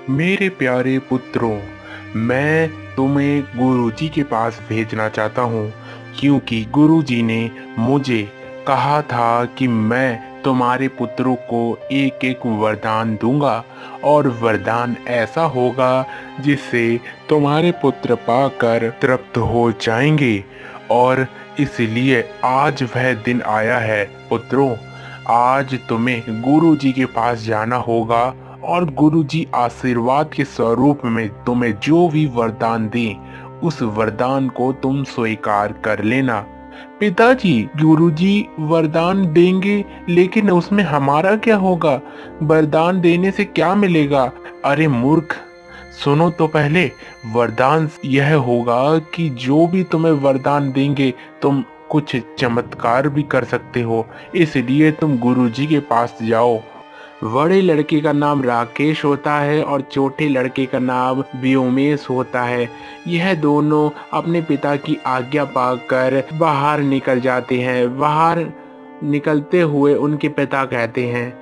मेरे प्यारे पुत्रों, मैं तुम्हें गुरुजी के पास भेजना चाहता हूँ क्योंकि गुरुजी ने मुझे कहा था कि मैं तुम्हारे पुत्रों को एक एक वरदान दूंगा और वरदान ऐसा होगा जिससे तुम्हारे पुत्र पाकर तृप्त हो जाएंगे। और इसलिए आज वह दिन आया है पुत्रों। आज तुम्हें गुरुजी के पास जाना होगा और गुरुजी आशीर्वाद के स्वरूप में तुम्हें जो भी वरदान दें उस वरदान को तुम स्वीकार कर लेना। पिताजी, गुरुजी वरदान देंगे लेकिन उसमें हमारा क्या होगा? वरदान देने से क्या मिलेगा? अरे मूर्ख, सुनो तो पहले। वरदान यह होगा कि जो भी तुम्हें वरदान देंगे तुम कुछ चमत्कार भी कर सकते हो, इसलिए तुम गुरुजी के पास जाओ। बड़े लड़के का नाम राकेश होता है और छोटे लड़के का नाम व्योमेश होता है। यह दोनों अपने पिता की आज्ञा पाकर बाहर निकल जाते हैं। बाहर निकलते हुए उनके पिता कहते हैं,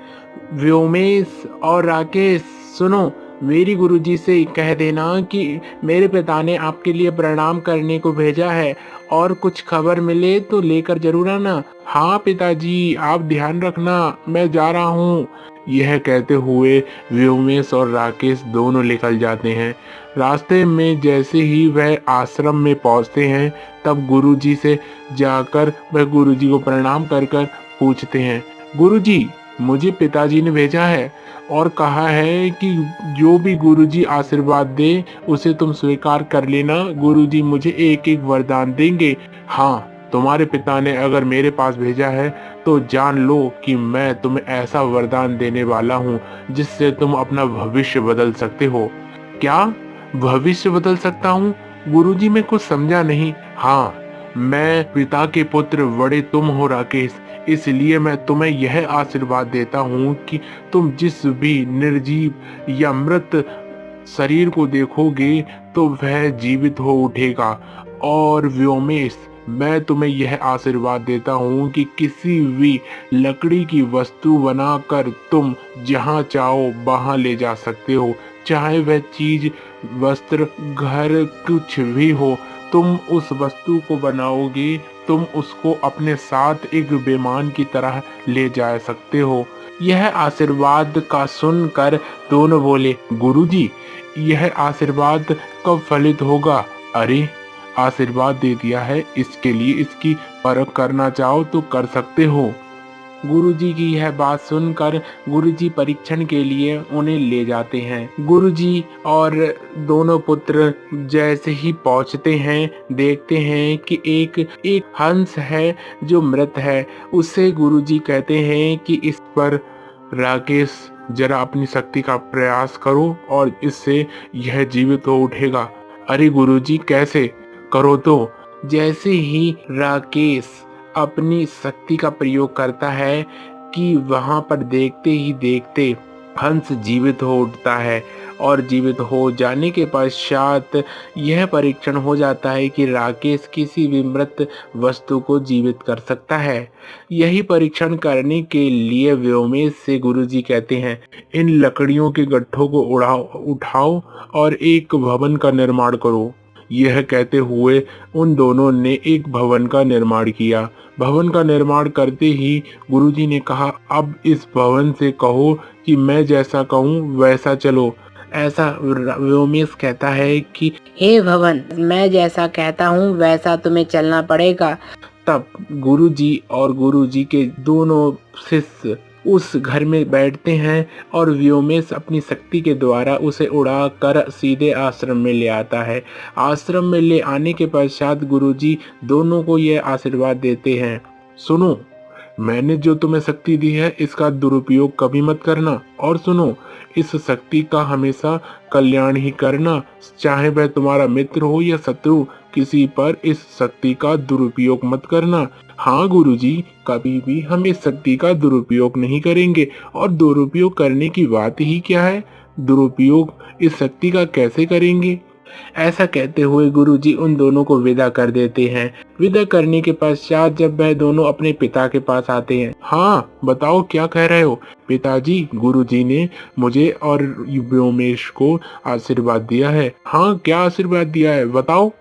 व्योमेश और राकेश, सुनो, मेरी गुरुजी से कह देना कि मेरे पिता ने आपके लिए प्रणाम करने को भेजा है और कुछ खबर मिले तो लेकर जरूर आना। हाँ पिताजी, आप ध्यान रखना, मैं जा रहा हूँ। यह कहते हुए व्योमेश और राकेश दोनों निकल जाते हैं। रास्ते में जैसे ही वह आश्रम में पहुंचते हैं तब गुरुजी से जाकर वह गुरुजी को प्रणाम कर कर पूछते हैं, गुरुजी, मुझे पिताजी ने भेजा है और कहा है कि जो भी गुरुजी आशीर्वाद दे उसे तुम स्वीकार कर लेना। गुरुजी मुझे एक एक वरदान देंगे। हाँ, तुम्हारे पिता ने अगर मेरे पास भेजा है तो जान लो कि मैं तुम्हें ऐसा वरदान देने वाला हूँ जिससे तुम अपना भविष्य बदल सकते हो। क्या भविष्य बदल सकता हूँ? गुरुजी, मैं कुछ समझा नहीं। हाँ, मैं पिता के पुत्र बड़े तुम हो राकेश, इसलिए मैं तुम्हें यह आशीर्वाद देता हूँ कि तुम जिस भी निर्जीव या मृत शरीर को देखोगे तो वह जीवित हो उठेगा। और व्योमेश, मैं तुम्हें यह आशीर्वाद देता हूँ कि किसी भी लकड़ी की वस्तु बनाकर तुम जहाँ चाहो वहाँ ले जा सकते हो, चाहे वह चीज, वस्त्र, घर, कुछ भी हो। तुम उस वस्तु को बनाओगे, तुम उसको अपने साथ एक विमान की तरह ले जा सकते हो। यह आशीर्वाद का सुनकर दोनों बोले, गुरुजी, यह आशीर्वाद कब फलित होगा? अरे, आशीर्वाद दे दिया है, इसके लिए इसकी परख करना चाहो तो कर सकते हो। गुरुजी की यह बात सुनकर गुरुजी परीक्षण के लिए उन्हें ले जाते हैं। गुरुजी और दोनों पुत्र जैसे ही पहुंचते हैं देखते हैं कि एक एक हंस है जो मृत है। उससे गुरुजी कहते हैं कि इस पर राकेश जरा अपनी शक्ति का प्रयास करो और इससे यह जीवित हो उठेगा। अरे गुरुजी, कैसे? करो तो। जैसे ही राकेश अपनी शक्ति का प्रयोग करता है कि वहां पर देखते ही देखते हंस जीवित हो उठता है और जीवित हो जाने के पश्चात यह परीक्षण हो जाता है कि राकेश किसी भी मृत वस्तु को जीवित कर सकता है। यही परीक्षण करने के लिए व्योमेश से गुरुजी कहते हैं, इन लकड़ियों के गट्ठों को उठाओ और एक भवन का निर्माण करो। यह कहते हुए उन दोनों ने एक भवन का निर्माण किया। भवन का निर्माण करते ही गुरुजी ने कहा, अब इस भवन से कहो कि मैं जैसा कहूँ वैसा चलो। ऐसा व्योमेश कहता है कि हे भवन, मैं जैसा कहता हूँ वैसा तुम्हें चलना पड़ेगा। तब गुरुजी और गुरुजी के दोनों शिष्य उस घर में बैठते हैं और व्योमेश अपनी शक्ति के द्वारा उसे उड़ा कर सीधे आश्रम में ले आता है। आश्रम में ले आने के पश्चात गुरुजी दोनों को यह आशीर्वाद देते हैं, सुनो, मैंने जो तुम्हें शक्ति दी है इसका दुरुपयोग कभी मत करना, और सुनो, इस शक्ति का हमेशा कल्याण ही करना, चाहे वह तुम्हारा मित्र हो या शत्रु, किसी पर इस शक्ति का दुरुपयोग मत करना। हाँ गुरुजी, कभी भी हम इस शक्ति का दुरुपयोग नहीं करेंगे। और दुरुपयोग करने की बात ही क्या है? दुरुपयोग इस शक्ति का कैसे करेंगे? ऐसा कहते हुए गुरुजी उन दोनों को विदा कर देते हैं। विदा करने के पश्चात जब वह दोनों अपने पिता के पास आते हैं, हाँ बताओ क्या कह रहे हो? पिताजी, गुरुजी ने मुझे और व्योमेश को आशीर्वाद दिया है। हाँ, क्या आशीर्वाद दिया है बताओ?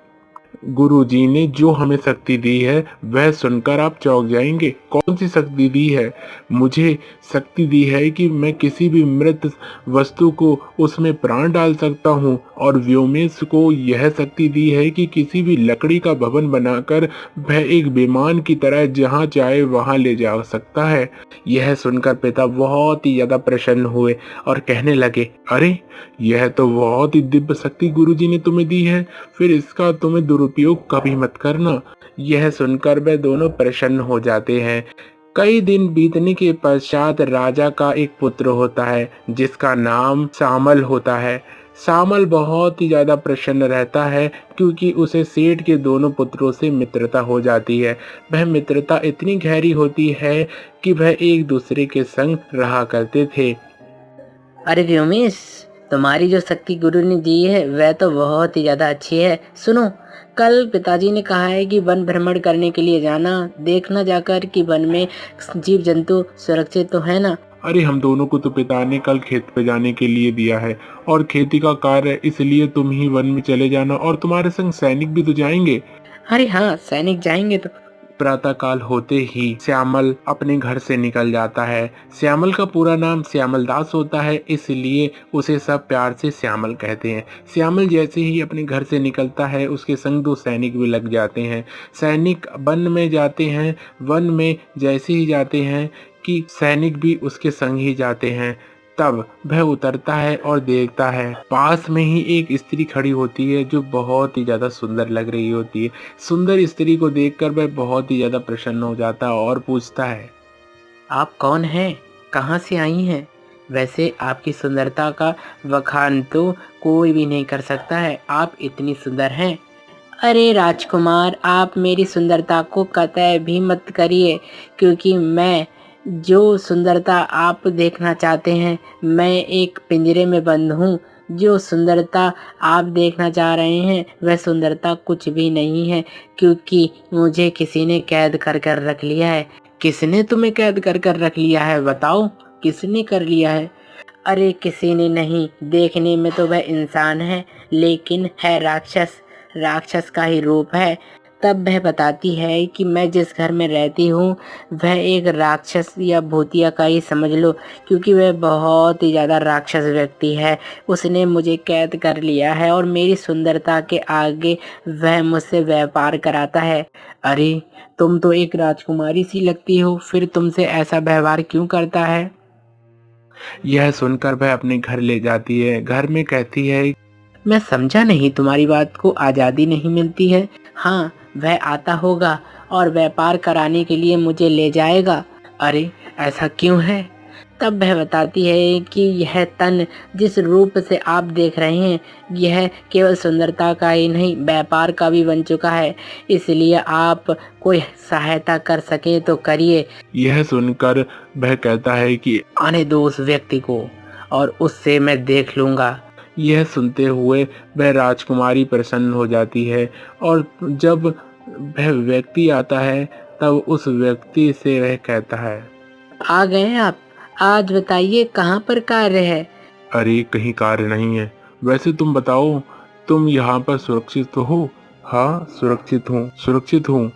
गुरुजी ने जो हमें शक्ति दी है वह सुनकर आप चौंक जाएंगे। कौन सी शक्ति दी है? मुझे शक्ति दी है कि मैं किसी भी मृत वस्तु को उसमें प्राण डाल सकता हूँ, और व्योमेश को यह शक्ति दी है कि किसी भी लकड़ी का भवन बनाकर वह एक विमान की तरह जहाँ चाहे वहाँ ले जा सकता है। यह सुनकर पिता बहुत ही ज्यादा प्रसन्न हुए और कहने लगे, अरे यह तो बहुत ही दिव्य शक्ति गुरुजी ने तुम्हें दी है, फिर इसका तुम्हें दुरुपयोग कभी मत करना। यह सुनकर वे दोनों प्रसन्न हो जाते हैं। कई दिन बीतने के पश्चात राजा का एक पुत्र होता है जिसका नाम श्यामल होता है। श्यामल बहुत ही ज्यादा प्रसन्न रहता है क्योंकि उसे सेठ के दोनों पुत्रों से मित्रता हो जाती है। वह मित्रता इतनी गहरी होती है कि वह एक दूसरे के संग रहा करते थे। अरे व्योमेश, तुम्हारी जो शक्ति गुरु ने दी है वह तो बहुत ही ज्यादा अच्छी है। सुनो, कल पिताजी ने कहा है कि वन भ्रमण करने के लिए जाना, देखना जाकर कि वन में जीव जंतु सुरक्षित तो है ना। अरे हम दोनों को तो पिता ने कल खेत पे जाने के लिए दिया है, और खेती का कार्य है, इसलिए तुम ही वन में चले जाना, और तुम्हारे संग सैनिक भी तो जाएंगे। अरे हाँ, सैनिक जाएंगे तो। प्रातःकाल होते ही श्यामल अपने घर से निकल जाता है। श्यामल का पूरा नाम श्यामल दास होता है, इसलिए उसे सब प्यार से श्यामल कहते हैं। श्यामल जैसे ही अपने घर से निकलता है उसके संग दो सैनिक भी लग जाते हैं। सैनिक वन में जाते हैं। वन में जैसे ही जाते हैं कि सैनिक भी उसके संग ही जाते हैं। तब वह उतरता है और देखता है पास में ही एक स्त्री खड़ी होती है जो बहुत ही ज्यादा सुंदर लग रही होती है। सुंदर स्त्री को देखकर वह बहुत ही ज्यादा प्रसन्न हो जाता है और पूछता है, आप कौन हैं? कहाँ से आई हैं? वैसे आपकी सुंदरता का बखान तो कोई भी नहीं कर सकता है, आप इतनी सुंदर हैं। अरे राजकुमार, आप मेरी सुंदरता को कतई भी मत करिए, क्योंकि मैं जो सुंदरता आप देखना चाहते हैं, मैं एक पिंजरे में बंद हूँ। जो सुंदरता आप देखना चाह रहे हैं वह सुंदरता कुछ भी नहीं है, क्योंकि मुझे किसी ने कैद कर कर रख लिया है। किसने तुम्हें कैद कर कर रख लिया है? बताओ, किसने कर लिया है? अरे किसी ने नहीं, देखने में तो वह इंसान है लेकिन है राक्षस। राक्षस का ही रूप है। तब वह बताती है कि मैं जिस घर में रहती हूँ वह एक राक्षस या भूतिया का ही समझ लो, क्योंकि वह बहुत ही ज़्यादा राक्षस व्यक्ति है। उसने मुझे कैद कर लिया है और मेरी सुंदरता के आगे वह मुझसे व्यापार कराता है। अरे तुम तो एक राजकुमारी सी लगती हो, फिर तुमसे ऐसा व्यवहार क्यों करता है? यह सुनकर वह अपने घर ले जाती है। घर में कहती है, मैं समझा नहीं तुम्हारी बात को, आज़ादी नहीं मिलती है? हाँ, वह आता होगा और व्यापार कराने के लिए मुझे ले जाएगा। अरे ऐसा क्यों है? तब वह बताती है कि यह तन जिस रूप से आप देख रहे हैं यह केवल सुंदरता का ही नहीं, व्यापार का भी बन चुका है। इसलिए आप कोई सहायता कर सके तो करिए। यह सुनकर वह कहता है कि आने दो उस व्यक्ति को और उससे मैं देख लूँगा। यह सुनते हुए वह राजकुमारी प्रसन्न हो जाती है, और जब वह व्यक्ति आता है तब उस व्यक्ति से वह कहता है, आ गए आप? आज बताइए कहाँ पर कार्य है? अरे कहीं कार्य नहीं है। वैसे तुम बताओ, तुम यहाँ पर सुरक्षित तो हो? हाँ सुरक्षित हूँ।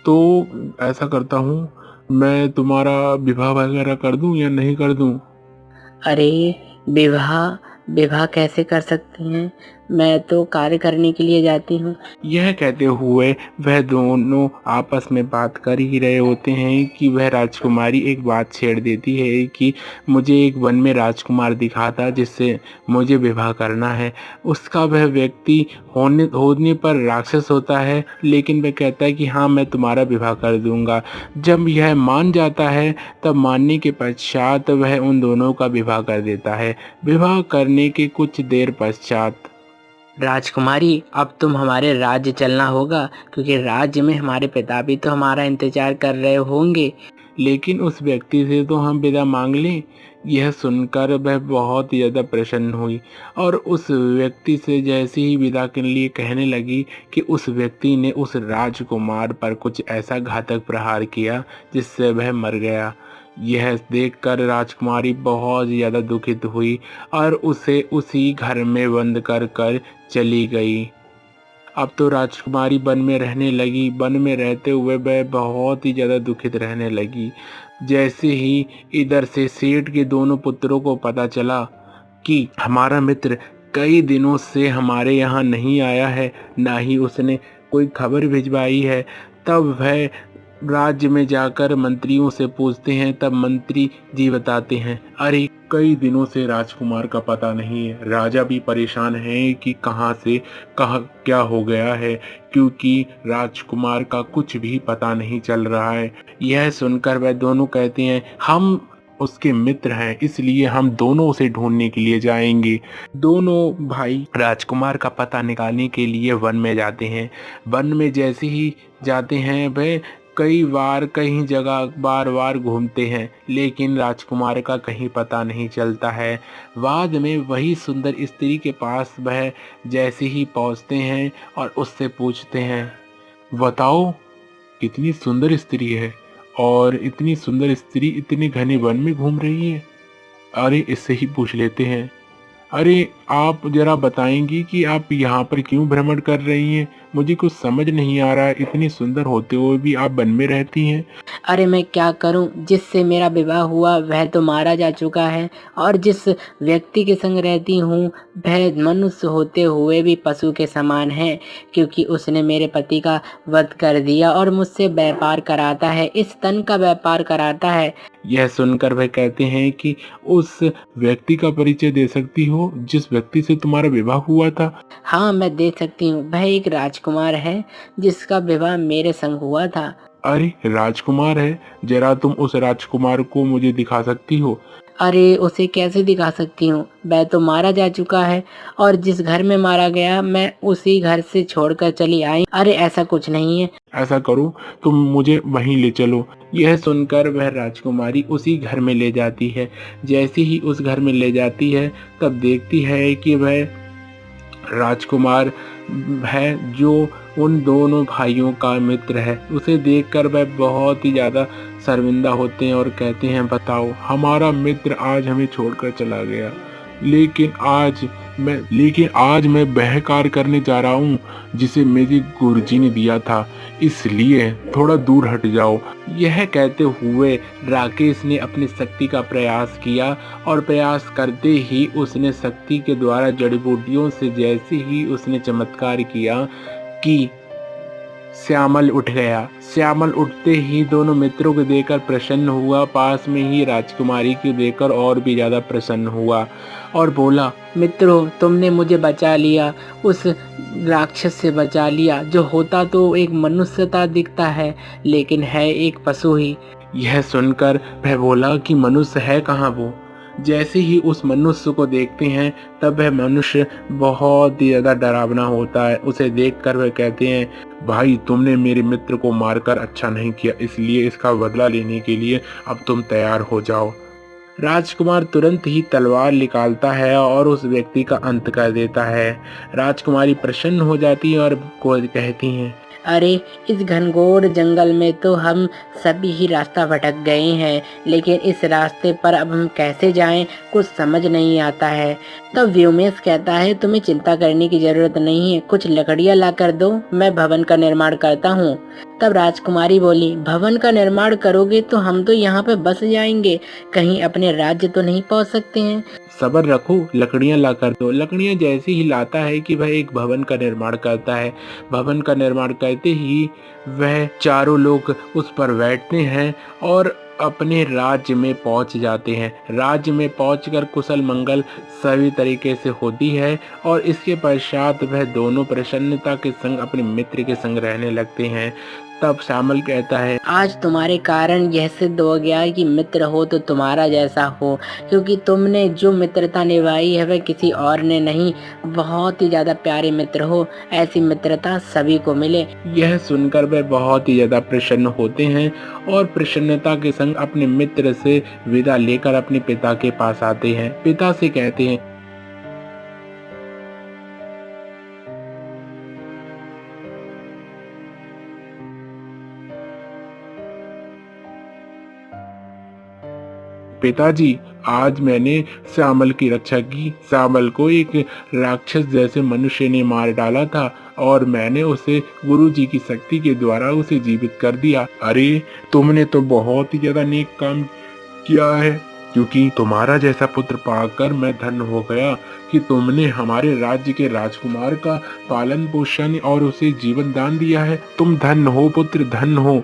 तो ऐसा करता हूँ, मैं तुम्हारा विवाह वगैरह कर दूँ या नहीं कर दूँ? अरे विवाह कैसे कर सकती हैं? मैं तो कार्य करने के लिए जाती हूँ। यह कहते हुए वह दोनों आपस में बात कर ही रहे होते हैं कि वह राजकुमारी एक बात छेड़ देती है कि मुझे एक वन में राजकुमार दिखा था जिससे मुझे विवाह करना है। उसका वह व्यक्ति होने पर राक्षस होता है, लेकिन वह कहता है कि हाँ मैं तुम्हारा विवाह कर दूंगा। जब यह मान जाता है तब मानने के पश्चात वह उन दोनों का विवाह कर देता है। विवाह करने के कुछ देर पश्चात, राजकुमारी, अब तुम हमारे राज्य चलना होगा, क्योंकि राज्य में हमारे पिता भी तो हमारा इंतजार कर रहे होंगे। लेकिन उस व्यक्ति से तो हम विदा मांग लें। यह सुनकर वह बहुत ही ज़्यादा प्रसन्न हुई और उस व्यक्ति से जैसे ही विदा के लिए कहने लगी कि उस व्यक्ति ने उस राजकुमार पर कुछ ऐसा घातक प्रहार किया जिससे वह मर गया। यह देखकर राजकुमारी बहुत ज़्यादा दुखित हुई और उसे उसी घर में बंद कर चली गई। अब तो राजकुमारी वन में रहने लगी। वन में रहते हुए वह बहुत ही ज़्यादा दुखित रहने लगी। जैसे ही इधर से सेठ के दोनों पुत्रों को पता चला कि हमारा मित्र कई दिनों से हमारे यहाँ नहीं आया है, ना ही उसने कोई खबर भिजवाई है, तब वह राज्य में जाकर मंत्रियों से पूछते हैं। तब मंत्री जी बताते हैं, अरे कई दिनों से राजकुमार का पता नहीं है। राजा भी परेशान है कि कहाँ से कहाँ क्या हो गया है, क्योंकि राजकुमार का कुछ भी पता नहीं चल रहा है। यह सुनकर वह दोनों कहते हैं, हम उसके मित्र हैं, इसलिए हम दोनों उसे ढूंढने के लिए जाएंगे। दोनों भाई राजकुमार का पता निकालने के लिए वन में जाते हैं। वन में जैसे ही जाते हैं वह कई बार कई जगह बार बार घूमते हैं, लेकिन राजकुमार का कहीं पता नहीं चलता है। बाद में वही सुंदर स्त्री के पास वह जैसे ही पहुंचते हैं और उससे पूछते हैं, बताओ कितनी सुंदर स्त्री है और इतनी सुंदर स्त्री इतने घने वन में घूम रही है। अरे इससे ही पूछ लेते हैं, अरे आप जरा बताएंगी कि आप यहाँ पर क्यों भ्रमण कर रही हैं? मुझे कुछ समझ नहीं आ रहा है, इतनी सुंदर होते हुए भी आप वन में रहती हैं। अरे मैं क्या करूं, जिससे मेरा विवाह हुआ वह तो मारा जा चुका है और जिस व्यक्ति के संग रहती हूँ वह मनुष्य होते हुए भी पशु के समान है, क्योंकि उसने मेरे पति का वध कर दिया और मुझसे व्यापार कराता है, इस तन का व्यापार कराता है। यह सुनकर वह कहते हैं कि उस व्यक्ति का परिचय दे सकती हो जिस व्यक्ति से तुम्हारा विवाह हुआ था? हाँ मैं दे सकती हूँ, वह एक राजकुमार है जिसका विवाह मेरे संग हुआ था। अरे राजकुमार है, जरा तुम उस राजकुमार को मुझे दिखा सकती हो? अरे उसे कैसे दिखा सकती हूँ, वह तो मारा जा चुका है और जिस घर में मारा गया मैं उसी घर से छोड़कर चली आई। अरे ऐसा कुछ नहीं है। ऐसा करो, तुम मुझे वहीं ले चलो। यह सुनकर वह राजकुमारी उसी घर में ले जाती है। जैसे ही उस घर में ले जाती है तब देखती है कि वह राजकुमार है जो उन दोनों भाइयों का मित्र है। उसे देखकर वह बहुत ही ज़्यादा शर्मिंदा होते हैं और कहते हैं, बताओ हमारा मित्र आज हमें छोड़कर चला गया, लेकिन आज मैं वह कार्य करने जा रहा हूँ जिसे मेरे गुरुजी ने दिया था, इसलिए थोड़ा दूर हट जाओ। यह कहते हुए राकेश ने अपनी शक्ति का प्रयास किया और प्रयास करते ही उसने शक्ति के द्वारा जड़ी बूटियों से जैसे ही उसने चमत्कार किया कि श्यामल उठ गया। श्यामल उठते ही दोनों मित्रों को देखकर प्रसन्न हुआ, पास में ही राजकुमारी को देखकर और भी ज्यादा प्रसन्न हुआ और बोला, मित्रों तुमने मुझे बचा लिया, उस राक्षस से बचा लिया जो होता तो एक मनुष्यता दिखता है लेकिन है एक पशु ही। यह सुनकर वह बोला कि मनुष्य है कहाँ वो? जैसे ही उस मनुष्य को देखते हैं तब वह मनुष्य बहुत ही ज्यादा डरावना होता है। उसे देखकर वह कहते हैं, भाई तुमने मेरे मित्र को मारकर अच्छा नहीं किया, इसलिए इसका बदला लेने के लिए अब तुम तैयार हो जाओ। राजकुमार तुरंत ही तलवार निकालता है और उस व्यक्ति का अंत कर देता है। राजकुमारी प्रसन्न हो जाती है और कहती हैं, अरे इस घनघोर जंगल में तो हम सभी ही रास्ता भटक गए हैं, लेकिन इस रास्ते पर अब हम कैसे जाएं कुछ समझ नहीं आता है। तब व्योमेश कहता है, तुम्हें चिंता करने की जरूरत नहीं है, कुछ लकड़ियां ला कर दो, मैं भवन का निर्माण करता हूँ। तब राजकुमारी बोली, भवन का निर्माण करोगे तो हम तो यहाँ पे बस जाएंगे, कहीं अपने राज्य तो नहीं पहुँच सकते हैं। सब्र रखो, लकड़ियां ला कर दो। लकड़ियां जैसे ही लाता है कि वह एक भवन का निर्माण करता है। भवन का निर्माण करते ही वह चारों लोग उस पर बैठते हैं और अपने राज्य में पहुंच जाते हैं। राज्य में पहुंचकर कुशल मंगल सभी तरीके से होती है और इसके पश्चात वह दोनों प्रसन्नता के संग अपने मित्र के संग रहने लगते हैं। तब श्यामल कहता है, आज तुम्हारे कारण यह सिद्ध हो गया कि मित्र हो तो तुम्हारा जैसा हो, क्योंकि तुमने जो मित्रता निभाई है वह किसी और ने नहीं। बहुत ही ज्यादा प्यारे मित्र हो, ऐसी मित्रता सभी को मिले। यह सुनकर वे बहुत ही ज्यादा प्रसन्न होते हैं और प्रसन्नता के संग अपने मित्र से विदा लेकर अपने पिता के पास आते हैं। पिता से कहते हैं, पिताजी, आज मैंने श्यामल की रक्षा की। श्यामल को एक राक्षस जैसे मनुष्य ने मार डाला था और मैंने उसे गुरुजी की शक्ति के द्वारा उसे जीवित कर दिया। अरे, तुमने तो बहुत ही ज्यादा नेक काम किया है, क्योंकि तुम्हारा जैसा पुत्र पाकर मैं धन्य हो गया कि तुमने हमारे राज्य के राजकुमार का पालन पोषण और उसे जीवन दान दिया है। तुम धन्य हो पुत्र, धन्य हो।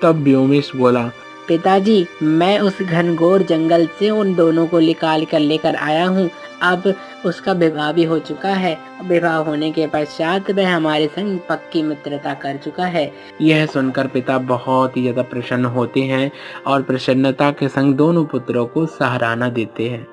तब व्योमेश बोला, पिताजी, मैं उस घनघोर जंगल से उन दोनों को निकाल कर लेकर आया हूँ। अब उसका विवाह भी हो चुका है। विवाह होने के पश्चात वह हमारे संग पक्की मित्रता कर चुका है। यह सुनकर पिता बहुत ही ज्यादा प्रसन्न होते हैं और प्रसन्नता के संग दोनों पुत्रों को सराहना देते हैं।